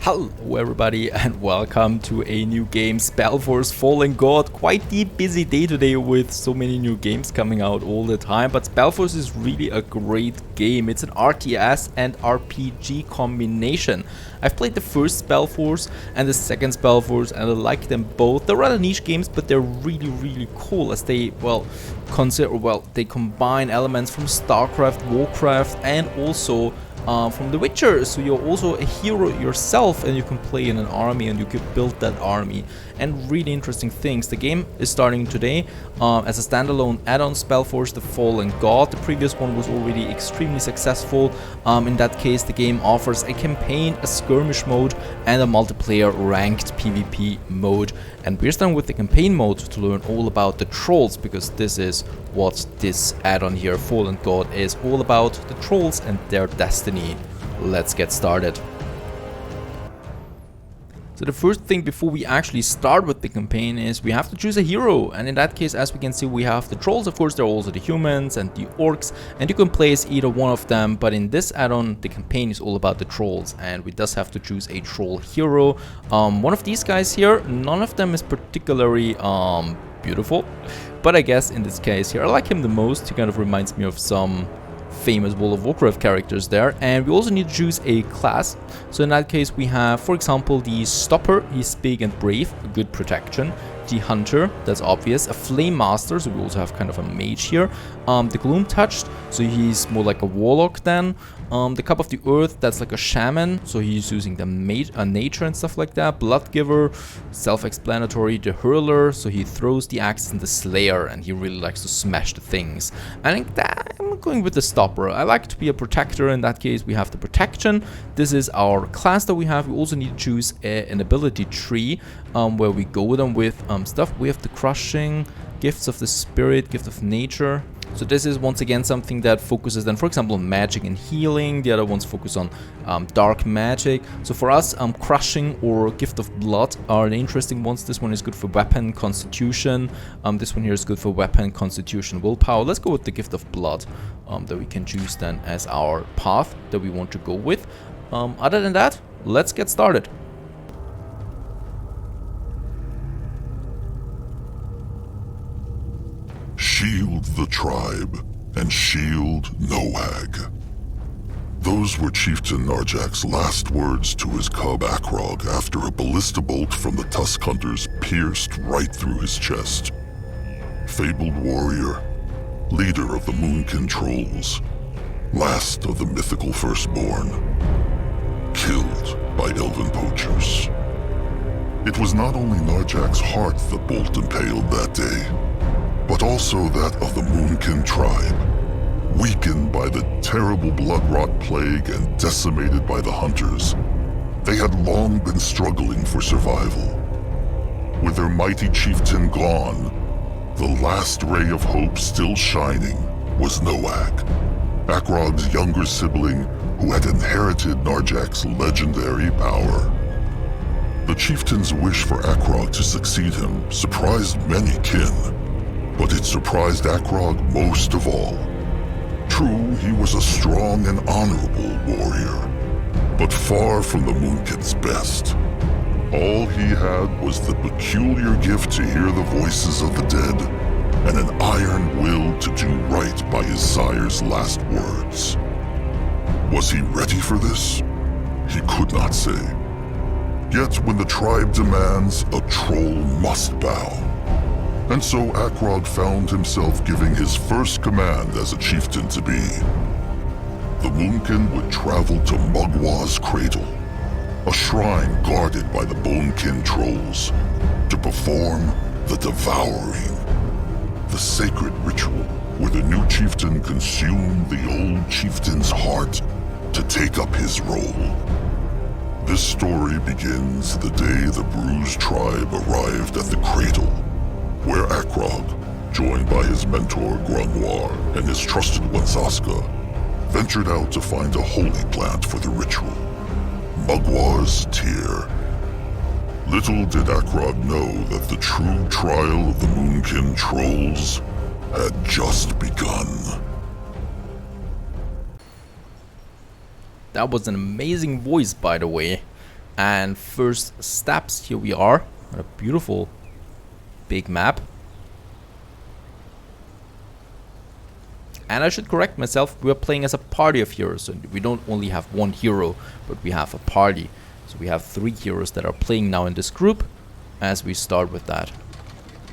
Hello everybody and welcome to a new game, Spellforce Fallen God. Quite the busy day today with so many new games coming out all the time, but Spellforce is really a great game. It's an RTS and RPG combination. I've played the first Spellforce and the second Spellforce and I like them both. They're rather niche games, but they're really cool as they, they combine elements from StarCraft, Warcraft and also from The Witcher, so you're also a hero yourself and you can play in an army and you can build that army and really interesting things. The game is starting today as a standalone add-on, Spellforce the Fallen God. The previous one was already extremely successful. In that case the game offers a campaign, a skirmish mode and a multiplayer ranked PvP mode, and we're starting with the campaign mode to learn all about the trolls, because this is what this add-on here, Fallen God, is all about, the trolls and their destiny. Let's get started. So the first thing before we actually start with the campaign is we have to choose a hero, and in that case, as we can see, we have the trolls. Of course, there are also the humans and the orcs, and you can play as either one of them, but in this add-on the campaign is all about the trolls and we just have to choose a troll hero. One of these guys here, none of them is particularly beautiful, but I guess in this case here I like him the most. He kind of reminds me of some famous World of Warcraft characters there. And we also need to choose a class, so in that case we have, for example, the Stopper. He's big and brave, a good protection. The Hunter, that's obvious. A Flame Master, so we also have kind of a mage here. The Gloom Touched, so he's more like a warlock then. The Cup of the Earth, that's like a shaman, so he's using the nature and stuff like that. Blood Giver, self-explanatory. The Hurler, so he throws the axe. And the Slayer, and he really likes to smash the things. I think that I'm going with the Stopper. I like to be a protector. In that case we have the Protection. This is our class that we have. We also need to choose an ability tree where we go with them with stuff. We have the Crushing, Gifts of the Spirit, Gift of Nature. So this is once again something that focuses then, for example, on magic and healing. The other ones focus on dark magic. So for us, Crushing or Gift of Blood are the interesting ones. This one is good for weapon, constitution. This one here is good for weapon, constitution, willpower. Let's go with the Gift of Blood that we can choose then as our path that we want to go with. Other than that, let's get started. Shield the tribe, and shield Noag. Those were Chieftain Narjak's last words to his cub Akrog after a ballista bolt from the tusk hunters pierced right through his chest. Fabled warrior, leader of the Moonkin trolls, last of the mythical firstborn, killed by Elven poachers. It was not only Narjak's heart the bolt impaled that day, but also that of the Moonkin tribe, weakened by the terrible blood-rot plague and decimated by the hunters. They had long been struggling for survival. With their mighty chieftain gone, the last ray of hope still shining was Noag, Akrog's younger sibling who had inherited Narjak's legendary power. The chieftain's wish for Akrog to succeed him surprised many kin, but it surprised Akrog most of all. True, he was a strong and honorable warrior, but far from the Moonkin's best. All he had was the peculiar gift to hear the voices of the dead, and an iron will to do right by his sire's last words. Was he ready for this? He could not say. Yet when the tribe demands, a troll must bow. And so Akrog found himself giving his first command as a chieftain to be. The Moonkin would travel to Mugwa's cradle, a shrine guarded by the Bonekin trolls, to perform the Devouring, the sacred ritual where the new chieftain consumed the old chieftain's heart to take up his role. This story begins the day the Bruised tribe arrived at the cradle, where Akrog, joined by his mentor Grungwar and his trusted one Saska, ventured out to find a holy plant for the ritual, Mugwar's Tear. Little did Akrog know that the true trial of the Moonkin trolls had just begun. That was an amazing voice, by the way. And first steps, here we are on a beautiful big map. And I should correct myself, we are playing as a party of heroes, so we don't only have one hero, but we have a party. So we have 3 heroes that are playing now in this group, as we start with that.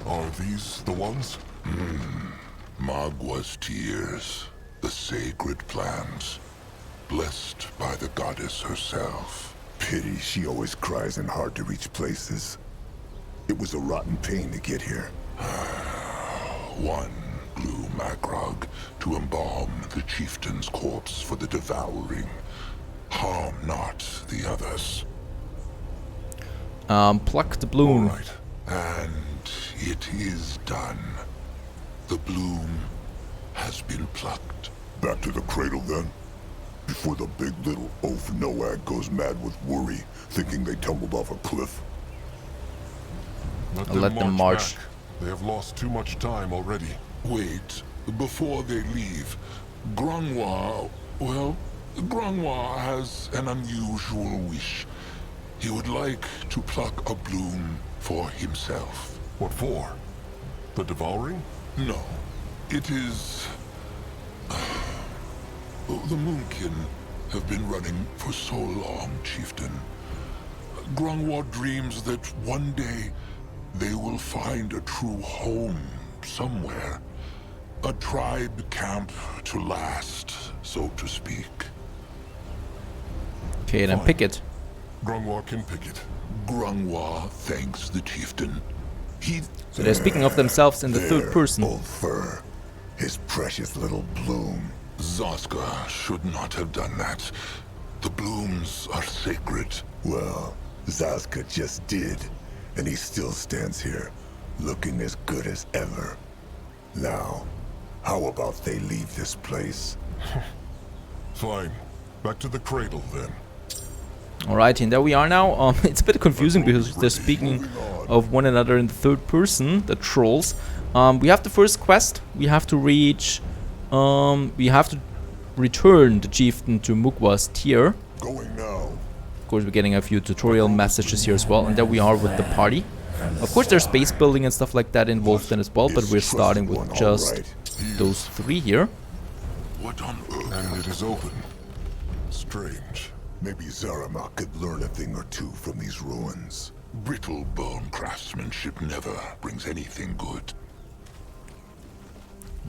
Are these the ones? Magwa's tears, the sacred plants, blessed by the goddess herself. Pity she always cries in hard-to-reach places. It was a rotten pain to get here. One blew Akrog to embalm the chieftain's corpse for the devouring. Harm not the others. Pluck the bloom. All right. And it is done. The bloom has been plucked. Back to the cradle then. Before the big little oaf Noag goes mad with worry, thinking they tumbled off a cliff. Let them march. Back. They have lost too much time already. Wait, before they leave, Grangwa has an unusual wish. He would like to pluck a bloom for himself. What for? The devouring? No, it is... The Moonkin have been running for so long, chieftain. Grangwa dreams that one day they will find a true home somewhere. A tribe camp to last, so to speak. Okay, then Fine. pick it. Grungwa can pick it. Grangwa thanks the chieftain. He... So they're speaking of themselves in the There, third person. Old fur. His precious little bloom. Zaska should not have done that. The blooms are sacred. Well, Zaska just did. And he still stands here, looking as good as ever. Now, how about they leave this place? Fine. Back to the cradle then. Alright, and there we are now. It's a bit confusing because they're speaking of one another in the third person, the trolls. We have the first quest. We have to reach... we have to return the chieftain to Mugwa's tier. Going now. Of course, we're getting a few tutorial messages here as well. And there we are with the party. Of course, there's base building and stuff like that involved in as well. But we're starting with just those 3 here. What on earth? And it is open. Strange. Maybe Zaramak could learn a thing or two from these ruins. Brittle bone craftsmanship never brings anything good.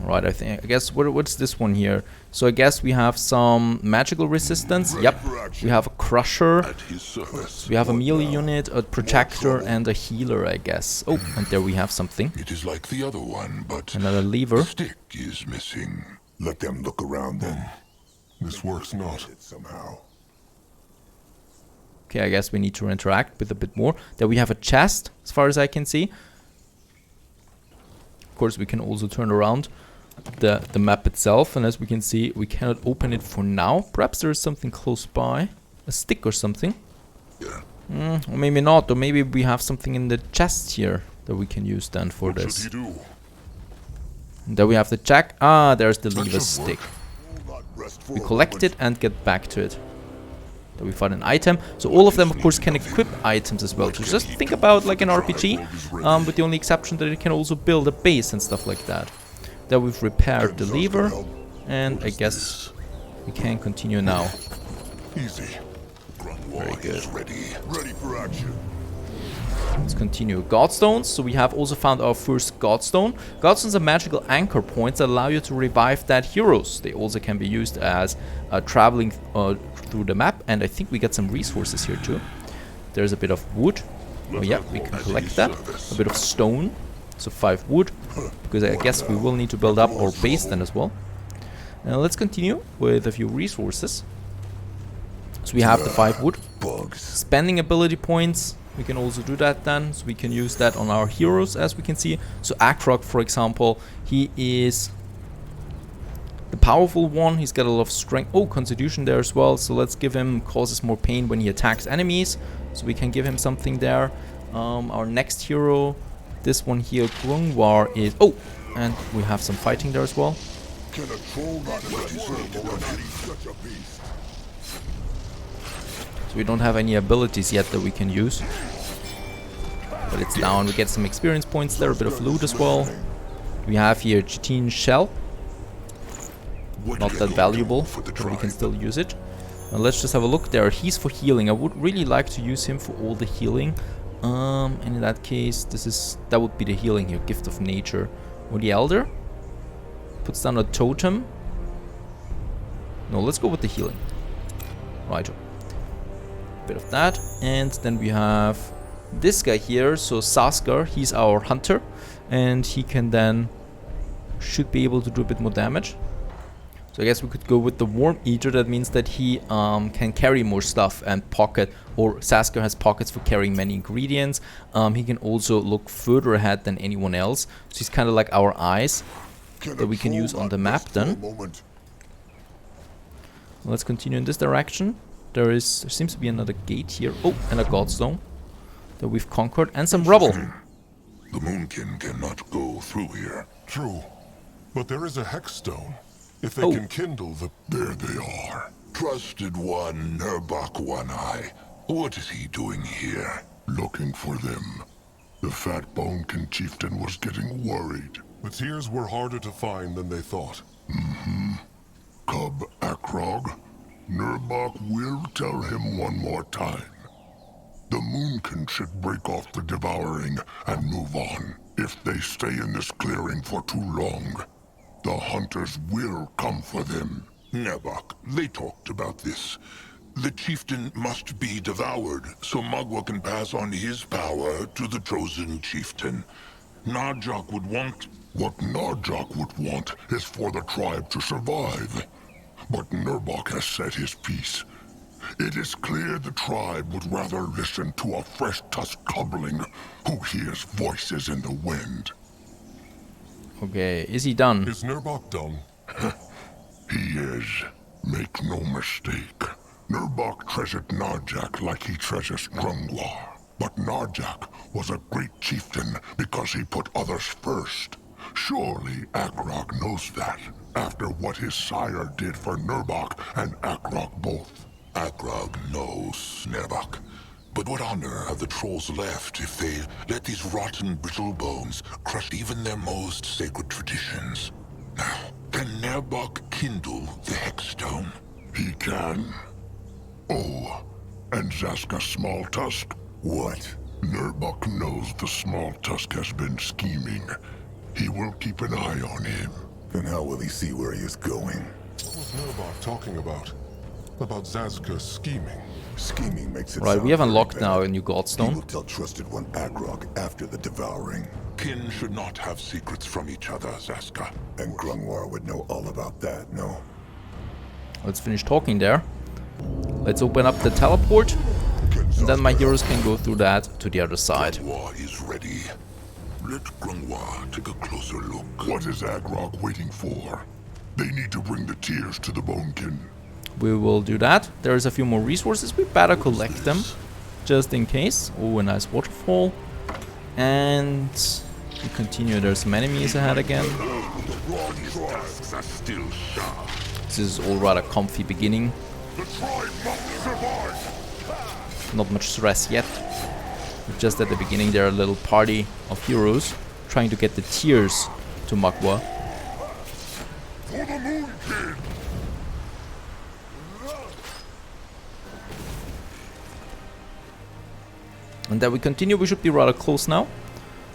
Alright, I guess, what's this one here? So I guess we have some magical resistance. Yep, we have a crusher. At his service. We have a melee unit, a protector, and a healer, I guess. Oh, and there we have something. It is like the other one, but Another the lever. stick is missing. Let them look around then. This works not. It somehow. Okay, I guess we need to interact with a bit more. There we have a chest, as far as I can see. Of course, we can also turn around the map itself, and as we can see, we cannot open it for now. Perhaps there is something close by, a stick or something. Yeah. Or maybe not, or maybe we have something in the chest here that we can use then for What this. should he do? And there we have the jack. Ah, there's the lever should stick. work. We collect it and get back to it. Then we find an item. So all of them, of course, can equip items as well. So just think about like an RPG, with the only exception that it can also build a base and stuff like that. Then we've repaired the lever, and I guess we can continue now. Easy. Very good. Ready for action. Let's continue. Godstones. So we have also found our first Godstone. Godstones are magical anchor points that allow you to revive dead heroes. They also can be used as traveling through the map, and I think we got some resources here too. There's a bit of wood. Oh yeah, we can collect that. A bit of stone. So 5 wood, because I guess we will need to build up our base then as well. Now let's continue with a few resources. So we have the 5 wood. Bugs. Spending ability points, we can also do that then. So we can use that on our heroes, as we can see. So Akrog, for example, he is the powerful one. He's got a lot of strength. Oh, constitution there as well. So let's give him, causes more pain when he attacks enemies. So we can give him something there. Our next hero, this one here, Grungwar, is... Oh, and we have some fighting there as well. Can a troll not such a beast? So So we don't have any abilities yet that we can use. But it's down. We get some experience points there, a bit of loot as well. We have here chitin shell. Not that valuable, but we can still use it. Now let's just have a look there. He's for healing. I would really like to use him for all the healing. And in that case, that would be the healing here, Gift of Nature. Or the Elder. Puts down a totem. No, let's go with the healing. Right. Bit of that. And then we have this guy here. So Saskar, he's our hunter. And he can then... should be able to do a bit more damage. So I guess we could go with the Worm Eater. That means that he can carry more stuff and pocket, or Saskar has pockets for carrying many ingredients. He can also look further ahead than anyone else. So he's kind of like our eyes that we can use on the map then. Let's continue in this direction. There seems to be another gate here. Oh, and a Godstone that we've conquered, and some rubble. The Moonkin cannot go through here. True. But there is a hex stone. If they can kindle the... There they are. Trusted one, Nurbok One-Eye. What is he doing here? Looking for them. The fat Bonekin chieftain was getting worried. The tears were harder to find than they thought. Cub Akrog, Nurbok will tell him one more time. The Moonkin should break off the devouring and move on. If they stay in this clearing for too long, the hunters will come for them. Nurbok, they talked about this. The chieftain must be devoured, so Magua can pass on his power to the chosen chieftain. Narjok would want... What Narjok would want is for the tribe to survive. But Nurbok has said his piece. It is clear the tribe would rather listen to a fresh tusk cobbling who hears voices in the wind. Okay, is he done? Is Nurbok done? He is. Make no mistake. Nurbok treasured Narjak like he treasures Grungwar. But Narjak was a great chieftain because he put others first. Surely Akrog knows that, after what his sire did for Nurbok and Akrog both. Akrog knows, Nurbok. But what honor have the trolls left if they let these rotten brittle bones crush even their most sacred traditions? Now, can Nurbok kindle the Hexstone? He can. Oh, and Zaska Small Tusk? What? Nurbok knows the Small Tusk has been scheming. He will keep an eye on him. Then how will he see where he is going? What was Nurbok talking about? About Zazka scheming? Scheming makes it Right, we have unlocked now a new Godstone. He will tell Trusted One Akrog after the devouring. Kin should not have secrets from each other, Zaska. And Grungwar would know all about that, no? Let's finish talking there. Let's open up the teleport. And then my heroes can go through that to the other side. Grungwar is ready. Let Grungwar take a closer look. What is Akrog waiting for? They need to bring the tears to the Bonekin. We will do that. There's a few more resources. We better collect them, just in case. Oh, a nice waterfall. And we continue. There's some enemies ahead again. Tusks are still sharp. This is all rather comfy beginning. The tribe must survive. Not much stress yet. Just at the beginning there are a little party of heroes trying to get the tears to Magua. For the Moonkin! And then we continue. We should be rather close now.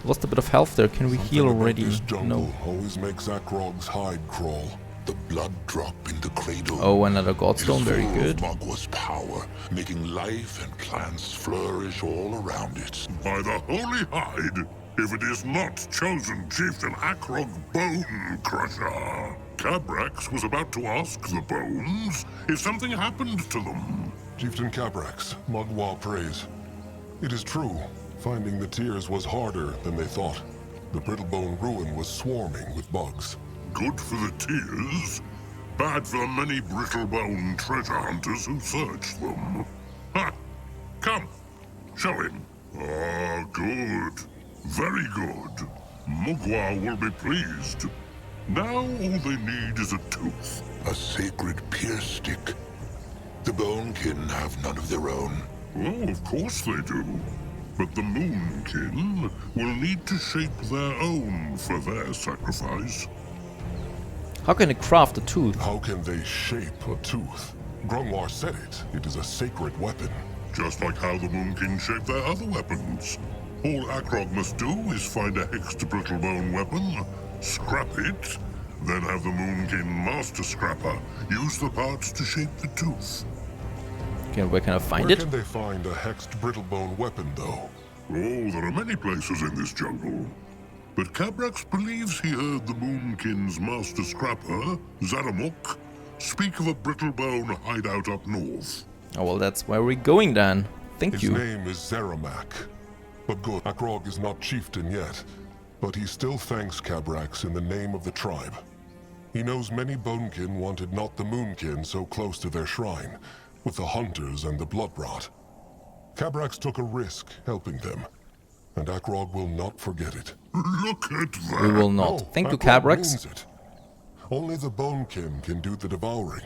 Lost a bit of health there. Can we heal already? This jungle No. always makes Akrog's hide crawl. The blood drop in the cradle. Oh, another Godstone. is Very full good. of Magua's power, making life and plants flourish all around it. By the Holy Hide, if it is not chosen Chieftain Akrog Bone Crusher. Cabrax was about to ask the bones if something happened to them. Chieftain Cabrax, Magua prays. It is true, finding the tears was harder than they thought. The Brittlebone ruin was swarming with bugs. Good for the tears, bad for the many Brittlebone treasure hunters who searched them. Ha! Come, show him. Ah, good. Very good. Mugwa will be pleased. Now all they need is a tooth. A sacred pierce stick. The Bonekin have none of their own. Oh, of course they do. But the Moonkin will need to shape their own for their sacrifice. How can it craft a tooth? How can they shape a tooth? Grungwar said it. It is a sacred weapon. Just like how the Moonkin shape their other weapons. All Akrog must do is find a hexed brittlebone weapon, scrap it, then have the Moonkin master scrapper use the parts to shape the tooth. Okay, where can I find Where it? can they find a hexed brittlebone weapon, though? Oh, there are many places in this jungle. But Cabrax believes he heard the Moonkin's master scrapper, Zaramuk, speak of a brittlebone hideout up north. Oh, well, that's where we're going then. Thank His you. name is Zeramak. But good, Akrog is not chieftain yet. But he still thanks Cabrax in the name of the tribe. He knows many Bonekin wanted not the Moonkin so close to their shrine, with the hunters and the bloodrot. Cabrax took a risk helping them, and Akrog will not forget it. Look at that! We will not. No, Thank you, Akrog Cabrax. means it. Only the Bonekin can do the devouring.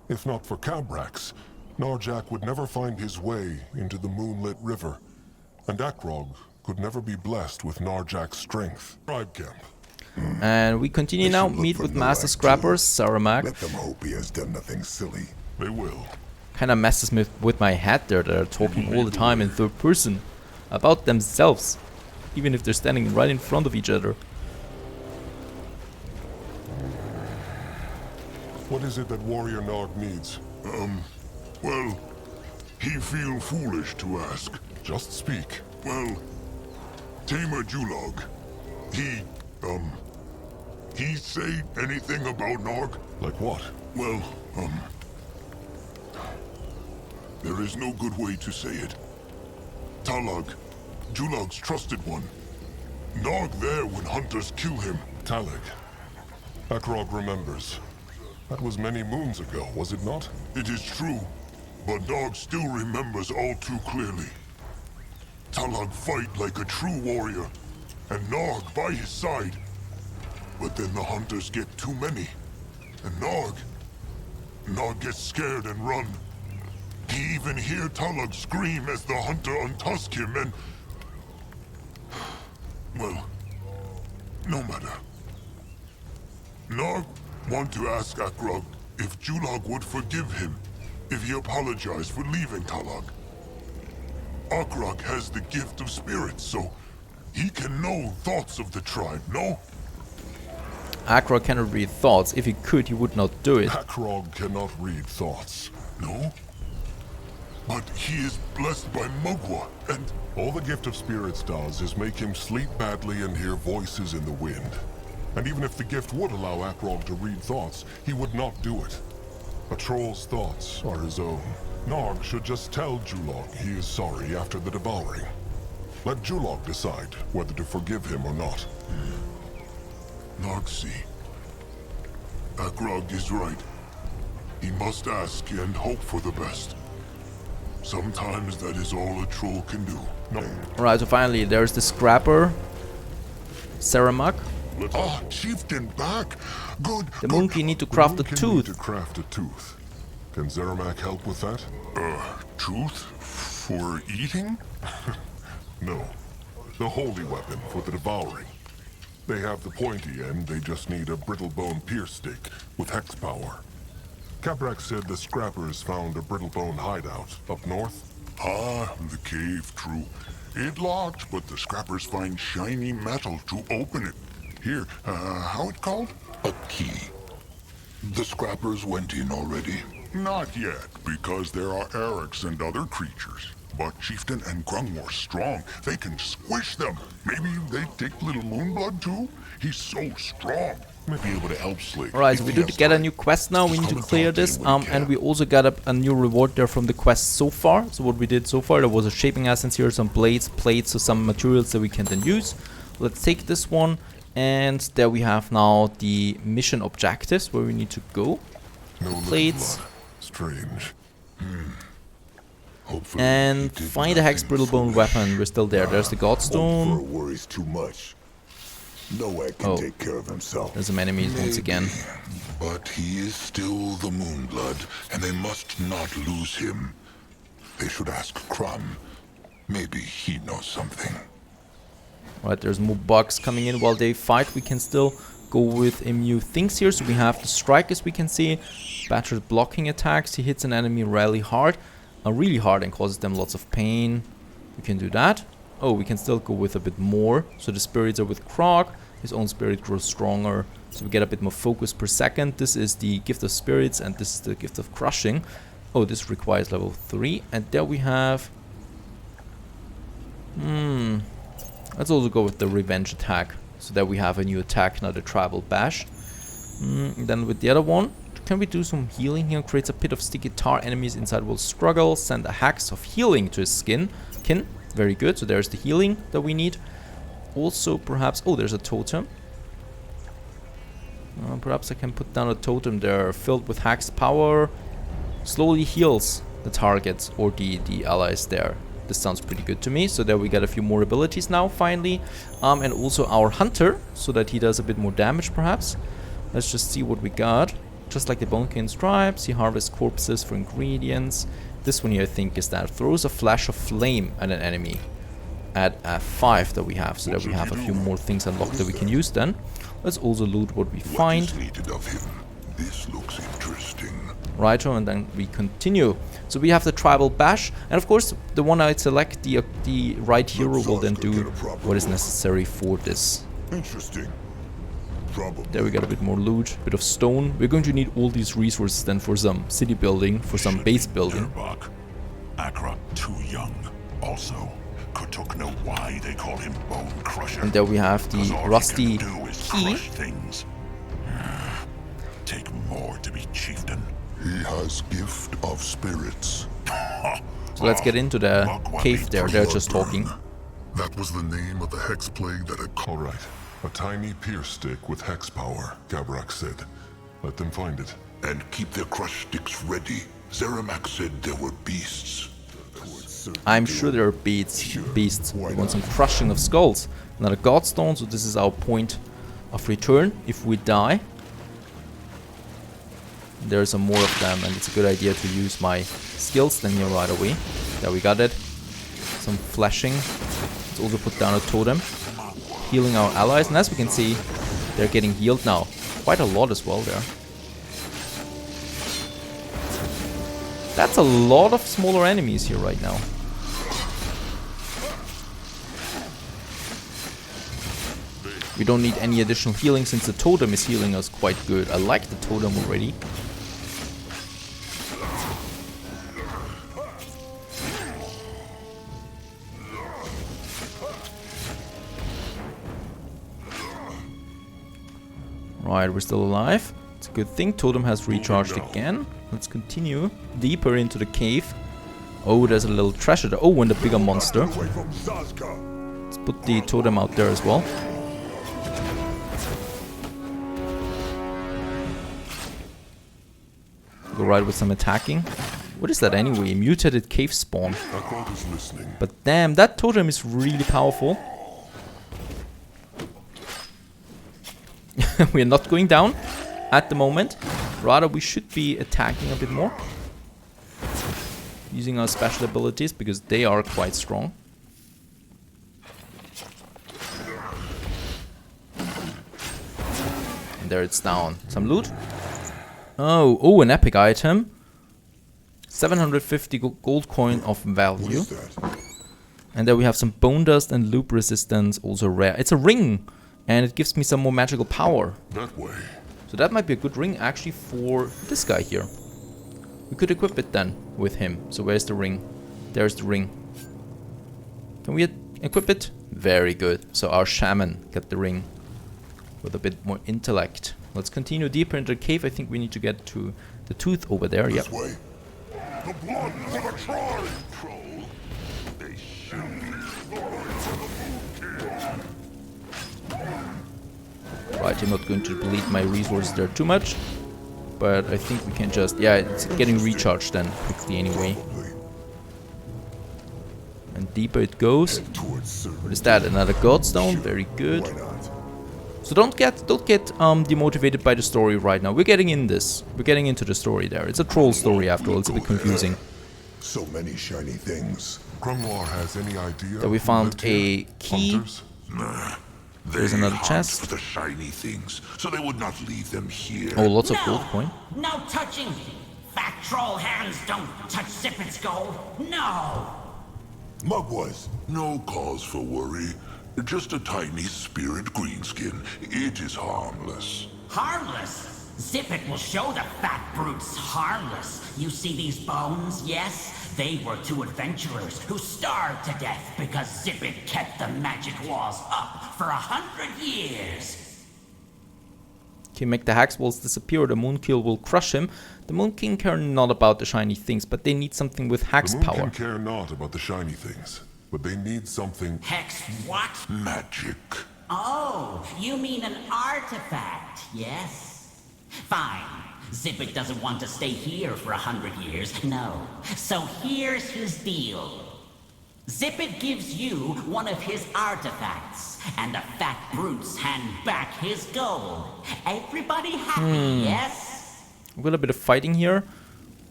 If not for Cabrax, Narjak would never find his way into the moonlit river, and Akrog could never be blessed with Narjak's strength. Tribe camp. And we continue They now. should look Meet for with Noak Master too. Scrappers, Zeramak. Let them hope he has done nothing silly. They will. Kinda messes me with my head there. They're talking all the time in third person about themselves, even if they're standing right in front of each other. What is it that Warrior Nog needs? Well, he feel foolish to ask. Just speak. Well, Tamer Julog, he say anything about Nog? Like what? Well, there is no good way to say it. Talag, Julog's trusted one. Nog there when hunters kill him. Talig. Akrog remembers. That was many moons ago, was it not? It is true, but Nog still remembers all too clearly. Talag fight like a true warrior, and Nog by his side. But then the hunters get too many, and Nog gets scared and run. He even hear Talag scream as the hunter untusk him and... Well, no matter. Nog want to ask Akrog if Julog would forgive him if he apologized for leaving Talag. Akrog has the gift of spirits, so he can know thoughts of the tribe, no? Akrog cannot read thoughts. If he could, he would not do it. Akrog cannot read thoughts. No? But he is blessed by Mugwa, and... All the gift of spirits does is make him sleep badly and hear voices in the wind. And even if the gift would allow Akrog to read thoughts, he would not do it. A troll's thoughts are his own. Nog should just tell Julog he is sorry after the devouring. Let Julog decide whether to forgive him or not. Nogsi. Akrog is right. He must ask and hope for the best. Sometimes that is all a troll can do. No. Alright, so finally there's the Scrapper, Zeramak. Ah, chieftain back! Good, The monkey need to craft a Moonkin need tooth. to craft a tooth. Can Zeramak help with that? Tooth? For eating? No. The holy weapon for the devouring. They have the pointy end, they just need a brittlebone pierce stick with hex power. Cabrax said the scrappers found a brittlebone hideout up north. Ah, the cave, true. It locked, but the scrappers find shiny metal to open it. Here, how it called? A key. The scrappers went in already? Not yet, because there are Erics and other creatures. But Chieftain and Grungwar strong. They can squish them. Maybe they take little Moonblood too? He's so strong. Might be able to help Slake. Alright, so if we he do has get a time. new quest now. We Just need to come and clear talk to this. him when you And can. we also got a new reward there from the quest so far. So what we did so far, there was a shaping essence here, some blades, plates, so some materials that we can then use. Let's take this one. And there we have now the mission objectives where we need to go. No little Plates. blood. Strange. Hopefully And he did find a hex nothing brittlebone foolish. weapon. We're still there. There's the Hope for Godstone. worries too much. Nowhere can take care of himself. There's some enemies once again. But he is still the Moonblood, and they must not lose him. They should ask Crumb. Maybe he knows something. Right, there's more bugs coming in while they fight. We can still go with immune things here. So we have the strike, as we can see. Badger's blocking attacks. He hits an enemy really hard and causes them lots of pain. We can do that. Oh, we can still go with a bit more. So the spirits are with Krog. His own spirit grows stronger. So we get a bit more focus per second. This is the gift of spirits and this is the gift of crushing. Oh, this requires level 3. And there we have... Let's also go with the revenge attack. So that we have a new attack, not a tribal bash. Then with the other one, can we do some healing here? Creates a pit of sticky tar. Enemies inside will struggle. Send a hex of healing to his kin. Very good. So there's the healing that we need. Also, perhaps... Oh, there's a totem. Perhaps I can put down a totem there. Filled with hex power. Slowly heals the targets or the allies there. This sounds pretty good to me. So there we got a few more abilities now, finally. And also our hunter, so that he does a bit more damage, perhaps. Let's just see what we got. Just like the Bonekin Stripes, he harvests corpses for ingredients. This one here, I think, is that. Throws a flash of flame at an enemy. At F5 that we have, so that we have a few more things unlocked that we can use then. Let's also loot what we find. What is needed of him? This looks interesting. Righto, and then we continue. So we have the tribal bash, and of course the one I select, the right hero, will then do what is necessary for this. Interesting. Probably. There we got a bit more loot, bit of stone. We're going to need all these resources then for some city building, for some base building. Akrog too young. Also, Kutuk know why they call him Bone Crusher. And there we have the rusty key. Things. Take more to be chieftain. He has gift of spirits. So let's get into the cave there. They're just talking. That was the name of the hex plague that had... Correct. A tiny pierce stick with hex power, Gabrak said. Let them find it. And keep their crush sticks ready. Zeramak said there were beasts. I'm sure there are beasts. We want some crushing of skulls. Another godstone, so this is our point of return if we die. There's some more of them, and it's a good idea to use my skills then here right away. There we got it. Some flashing. Let's also put down a totem. Healing our allies, and as we can see, they're getting healed now. Quite a lot as well there. That's a lot of smaller enemies here right now. We don't need any additional healing since the totem is healing us quite good. I like the totem already. Right, we're still alive. It's a good thing. Totem has recharged again. Let's continue deeper into the cave. Oh, there's a little treasure there. Oh, and a bigger monster. Let's put the totem out there as well. Go right with some attacking. What is that anyway? Mutated cave spawn. But damn, that totem is really powerful. We're not going down at the moment. Rather, we should be attacking a bit more. Using our special abilities, because they are quite strong. And there it's down. Some loot. Oh, an epic item. 750 gold coin of value. And there we have some bone dust and loop resistance, also rare. It's a ring, and it gives me some more magical power. That way. So that might be a good ring actually for this guy here. We could equip it then with him. So where's the ring? There's the ring. Can we equip it? Very good. So our shaman got the ring with a bit more intellect. Let's continue deeper into the cave. I think we need to get to the tooth over there. Yep. This way. The blood for the tribe! Troll. They should be Right, I'm not going to bleed my resources there too much. But I think we can just... Yeah, it's getting recharged then quickly anyway. And deeper it goes. What is that? Another godstone? Very good. So don't get demotivated by the story right now. We're getting in this. We're getting into the story there. It's a troll story after all. It's a bit confusing. So many shiny things. Grimoire has any idea? That we who found lived here? a key. Hunters? Nah, There's they another hunt chest. for the shiny things, so they would not leave them here. Oh, lots of gold coin. No touching. Fat troll hands don't touch Zippet's gold. No. Mugwas. No cause for worry. Just a tiny spirit greenskin. It is harmless. Harmless. Zippet will show the fat brutes harmless. You see these bones, yes? They were two adventurers who starved to death because Zippet kept the magic walls up for 100 years. Can make the hex walls disappear, the Moonkill will crush him. The Moon King care not about the shiny things, but they need something with hex The Moon power. can care not about the shiny things, but they need something. Hex what? Magic. Oh, you mean an artifact, yes? Fine. Zippet doesn't want to stay here for 100 years, no. So here's his deal. Zippet gives you one of his artifacts, and the fat brutes hand back his gold. Everybody happy, yes? A little bit of fighting here.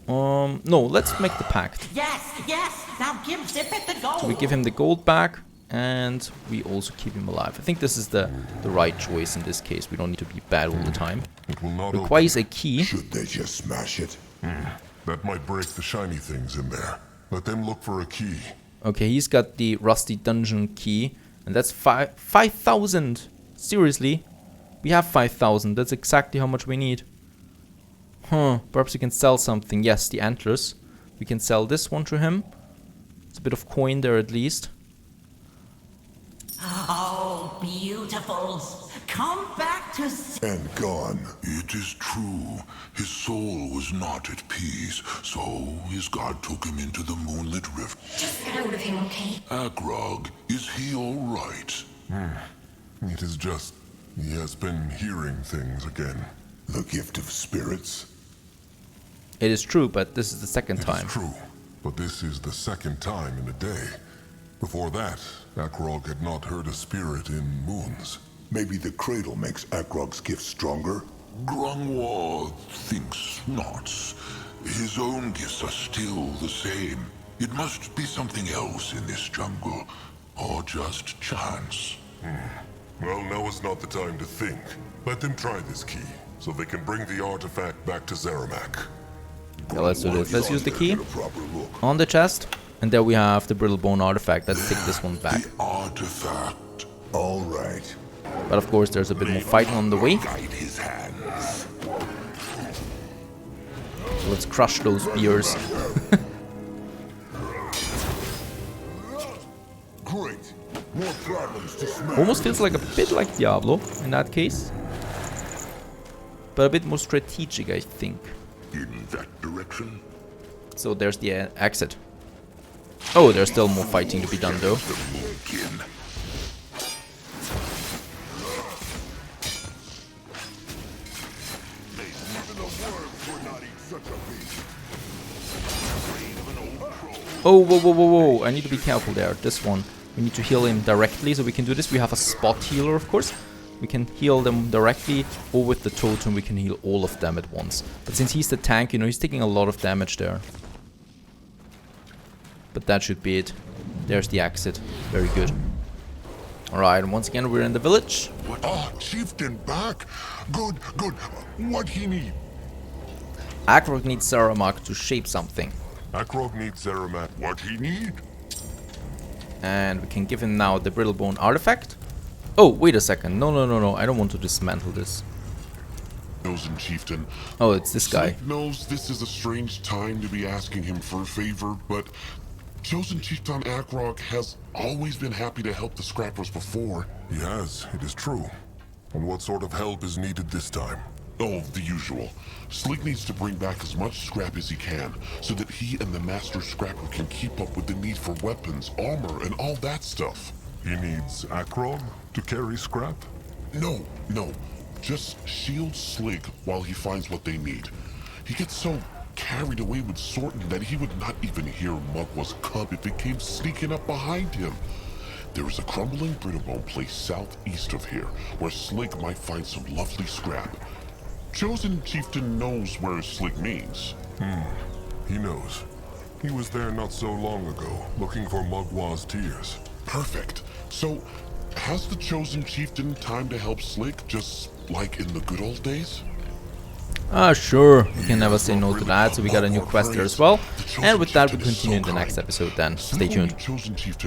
No, let's make the pact. Yes, now give Zippet the gold. So we give him the gold back, and we also keep him alive. I think this is the right choice in this case. We don't need to be bad all the time. It will not Requires a key. Should they just smash it? That might break the shiny things in there. Let them look for a key. Okay, he's got the rusty dungeon key, and that's 5,000. Seriously? We have 5,000. That's exactly how much we need. Huh, perhaps we can sell something. Yes, the antlers. We can sell this one to him. It's a bit of coin there at least. Oh, beautifuls. Come back to And gone. It is true. His soul was not at peace, so his god took him into the moonlit rift. Just get out of him, okay? Akrog, is he all right? It is just, he has been hearing things again. The gift of spirits. It is true, but this is the second It time. is true, but this is the second time in a day. Before that, Akrog had not heard a spirit in moons. Maybe the cradle makes Akrog's gift stronger? Grimoire thinks not. His own gifts are still the same. It must be something else in this jungle, or just chance. Well, now is not the time to think. Let them try this key, so they can bring the artifact back to Zeramak. Yeah, let's do this. Let's use the key Get a proper look. on the chest. And there we have the brittle bone artifact. Let's take this one back. The artifact. All right. But of course, there's a bit more fighting on the way. Guide his hands. So let's crush those beers. Great. More problems to smash. Almost feels like a bit like Diablo in that case. But a bit more strategic, I think. In that direction? So there's the exit. Oh, there's still more fighting to be done though. The Moonkin. Oh, whoa, whoa, whoa, whoa. I need to be careful there. This one. We need to heal him directly, so we can do this. We have a spot healer, of course. We can heal them directly, or with the totem we can heal all of them at once. But since he's the tank, you know, he's taking a lot of damage there. But that should be it. There's the exit. Very good. Alright, and once again we're in the village. Ah, chieftain back. Good, good. What he need? Akrog needs Zeramak to shape something. Akrog needs Zeramak. What he need? And we can give him now the Brittlebone artifact. Oh, wait a second. No, no, no, no. I don't want to dismantle this. Chosen chieftain. Oh, it's this guy. Slink knows this is a strange time to be asking him for a favor, but chosen chieftain Akrog has always been happy to help the scrappers before. He has, it is true. And what sort of help is needed this time? Oh, the usual. Slink needs to bring back as much scrap as he can, so that he and the master scrapper can keep up with the need for weapons, armor, and all that stuff. He needs Akrog to carry scrap? No. Just shield Slink while he finds what they need. He gets so carried away with sorting that he would not even hear Mugwa's cub if it came sneaking up behind him. There is a crumbling brittlebone place southeast of here, where Slig might find some lovely scrap. Chosen Chieftain knows where Slig means. He knows. He was there not so long ago, looking for Mugwa's tears. Perfect. So, has the Chosen Chieftain time to help Slig, just like in the good old days? Sure, we can never say no to that, so we got a new quest there as well. And with that, we continue in the next episode then. Stay tuned. Chosen Chieftain